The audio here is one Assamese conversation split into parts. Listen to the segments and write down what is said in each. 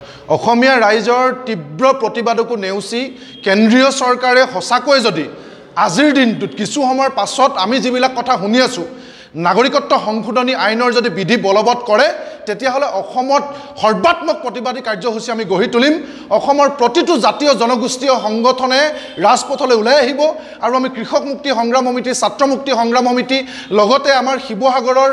অসমীয়া ৰাইজৰ তীব্ৰ প্ৰতিবাদকো নেওচি কেন্দ্ৰীয় চৰকাৰে সঁচাকৈ যদি আজিৰ দিনটোত কিছু সময়ৰ পাছত আমি যিবিলাক কথা শুনি আছো নাগৰিকত্ব সংশোধনী আইনৰ যদি বিধি বলবৎ কৰে তেতিয়াহলে অসমত সৰ্বাত্মক প্ৰতিবাদী কাৰ্যসূচী আমি গঢ়ি তুলিম অসমৰ প্ৰতিটো জাতীয় জনগোষ্ঠীয় সংগঠনে ৰাজপথলৈ ওলাই আহিব আৰু আমি কৃষক মুক্তি সংগ্ৰাম সমিতি ছাত্ৰ মুক্তি সংগ্ৰাম সমিতি লগতে আমাৰ শিৱসাগৰৰ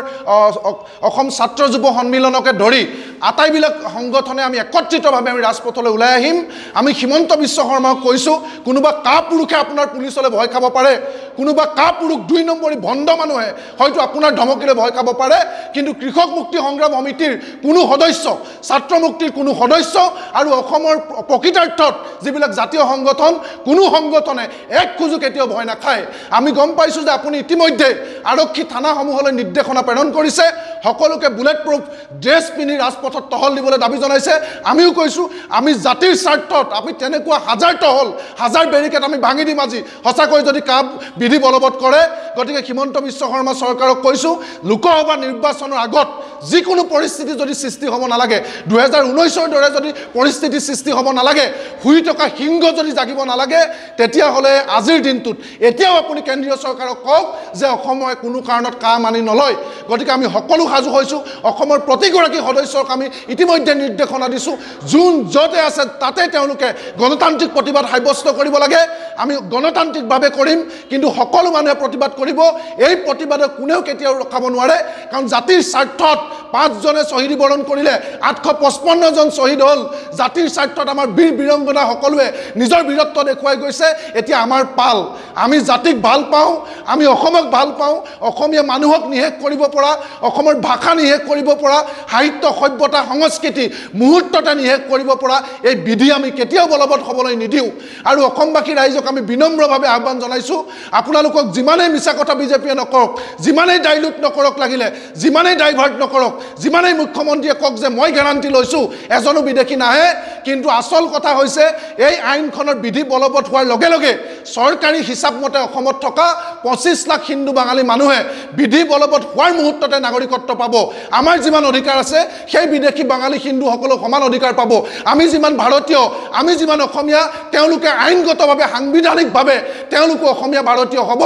অসম ছাত্ৰ যুৱ সন্মিলনকে ধৰি আটাইবিলাক সংগঠনে আমি একত্ৰিতভাৱে আমি ৰাজপথলৈ ওলাই আহিম আমি হিমন্ত বিশ্ব শৰ্মাক কৈছো কোনোবা কাপুৰুষে আপোনাৰ পুলিচলৈ ভয় খাব পাৰে কোনোবা কাপুৰুষ 2 নম্বৰী ভণ্ড মানুহে হয়তো আপোনাৰ ধমকিলে ভয় খাব পাৰে কিন্তু কৃষক মুক্তি সংগ্ৰাম সমিতিৰ কোনো সদস্য ছাত্ৰ মুক্তিৰ কোনো সদস্য আৰু অসমৰ প্ৰকৃতাৰ্থত যিবিলাক জাতীয় সংগঠন কোনো সংগঠনে এক খুজু কেতিয়াও ভয় নাখায় আমি গম পাইছো যে আপুনি ইতিমধ্যে আৰক্ষী থানাসমূহলৈ নিৰ্দেশনা প্ৰেৰণ কৰিছে সকলোকে বুলেট প্ৰুফ ড্ৰেছ পিনি ৰাজপথত টহল দিবলৈ দাবী জনাইছে আমিও কৈছো আমি জাতিৰ স্বাৰ্থত আমি তেনেকুৱা হাজাৰ টহল হাজাৰ বেৰিকেড আমি ভাঙি দিম আজি সঁচাকৈ যদি কাম বিধি বলবৎ কৰে গতিকে হিমন্ত বিশ্ব শৰ্মা চৰকাৰক কৈছো লোকসভা নিৰ্বাচনৰ আগত যিকোনো পৰিস্থিতি যদি সৃষ্টি হ'ব নালাগে 2019ৰ দৰে যদি পৰিস্থিতি সৃষ্টি হ'ব নালাগে হুই টকা সিংহ যদি জাগিব নালাগে তেতিয়া হলে আজিৰ দিনটোত এতিয়াও আপুনি কেন্দ্ৰীয় চৰকাৰক কওক যে অসমে কোনো কাৰণত কাম আনি নলয় গতিকে আমি সকলো সাজু হৈছো অসমৰ প্ৰতিগৰাকী সদস্যক আমি ইতিমধ্যে নিৰ্দেশনা দিছো যোন যতে আছে তাতে তেওঁলোকে গণতান্ত্ৰিক প্ৰতিবাদ সাব্যস্ত কৰিব লাগে আমি গণতান্ত্ৰিকভাৱে কৰিম কিন্তু সকলো মানুহে প্ৰতিবাদ কৰিব এই প্ৰতিবাদক কোনেও কেতিয়াও ৰখাব নোৱাৰে কাৰণ জাতিৰ স্বাৰ্থত 5 জনে শহীদ বৰণ কৰিলে 855 জন শহীদ হল জাতিৰ স্বাৰ্থত আমাৰ বীৰ বীৰংগনা সকলোৱে নিজৰ বীৰত্ব দেখুৱাই গৈছে এতিয়া আমাৰ পাল আমি জাতিক ভাল পাওঁ আমি অসমক ভাল পাওঁ অসমীয়া মানুহক নিহেক কৰিব পৰা অসমৰ ভাষা নিহেক কৰিব পৰা সাহিত্য সভ্যতা সংস্কৃতি মুহূৰ্ততে নিহেক কৰিব পৰা এই বিধি আমি কেতিয়াও বলবৎ হ'বলৈ নিদিও আৰু অসমবাসী ৰাইজক আমি বিনম্ৰভাৱে আহ্বান জনাইছো আপোনালোকক যিমানেই মিছা কথা বিজেপিয়ে নকৰক যিমানেই ডাইলুট নকৰক লাগিলে যিমানেই ডাইভাৰ্ট নকৰক যিমানেই মুখ্যমন্ত্ৰীয়ে কওক যে মই গ্যাৰান্টি লৈছো এজনো বিদেশী নাহে কিন্তু আসল কথা হৈছে এই আইনখনৰ বিধি বলবৎ হোৱাৰ লগে লগে চৰকাৰী হিচাপ মতে অসমত থকা 25 লাখ হিন্দু বাঙালী মানুহে বিধি বলবৎ হোৱাৰ মুহূৰ্ততে নাগৰিকত্ব পাব আমাৰ যিমান অধিকাৰ আছে সেই বিদেশী বাঙালী হিন্দু সকলো সমান অধিকাৰ পাব আমি যিমান ভাৰতীয় আমি যিমান অসমীয়া তেওঁলোকে আইনগতভাৱে সাংবিধানিকভাৱে তেওঁলোক অসমীয়া ভাৰতীয় হ'ব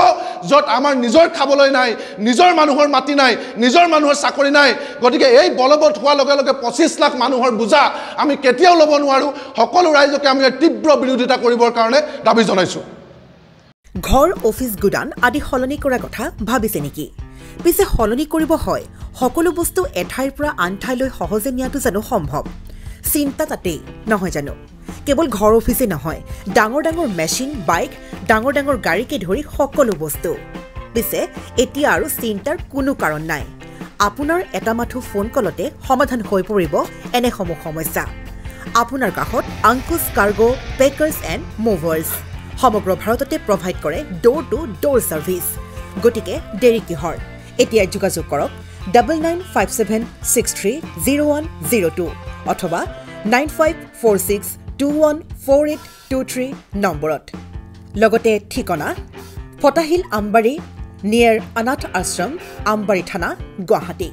যত আমাৰ নিজৰ খাবলৈ নাই নিজৰ মানুহৰ মাটি নাই নিজৰ মানুহৰ চাকৰি নাই গতিকে এই বলবৎ হোৱাৰ লগে লগে 25 লাখ মানুহৰ বুজা আমি কেতিয়াও ল'ব নোৱাৰো সকলো ৰাইজকে আমি তীব্ৰ বিৰোধিতা কৰিবৰ কাৰণে দাবী জনাইছো ঘৰ অফিস গুদান আদি সলনি কৰা কথা ভাবিছে নেকি পিছে সলনি কৰিব হয় সকলো বস্তু এঠাইৰ পৰা আন ঠাইলৈ সহজে নিয়াটো জানো সম্ভৱ চিন্তা তাতেই নহয় জানো কেৱল ঘৰ অফিসে নহয় ডাঙৰ ডাঙৰ মেচিন বাইক ডাঙৰ ডাঙৰ গাড়ীকে ধৰি সকলো বস্তু পিছে এতিয়া আৰু চিন্তাৰ কোনো কাৰণ নাই আপোনাৰ এটা মাথো ফোন কলতে সমাধান হৈ পৰিব এনেসমূহ সমস্যা আপোনাৰ কাষত আংকুশ কাৰ্গো পেকাৰ্ছ এণ্ড মুভাৰ্ছ সমগ্ৰ ভাৰততে প্ৰভাইড কৰে ডোৰ টু ডোৰ সাৰ্ভিস গতিকে দেৰি কিহৰ এতিয়া যোগাযোগ কৰক 9957630102 অথবা 9546214823 নম্বৰত লগতে ঠিকনা ফটাহিল আমবাৰী নিয়াৰ অনাথ আশ্ৰম আমবাৰী থানা গুৱাহাটী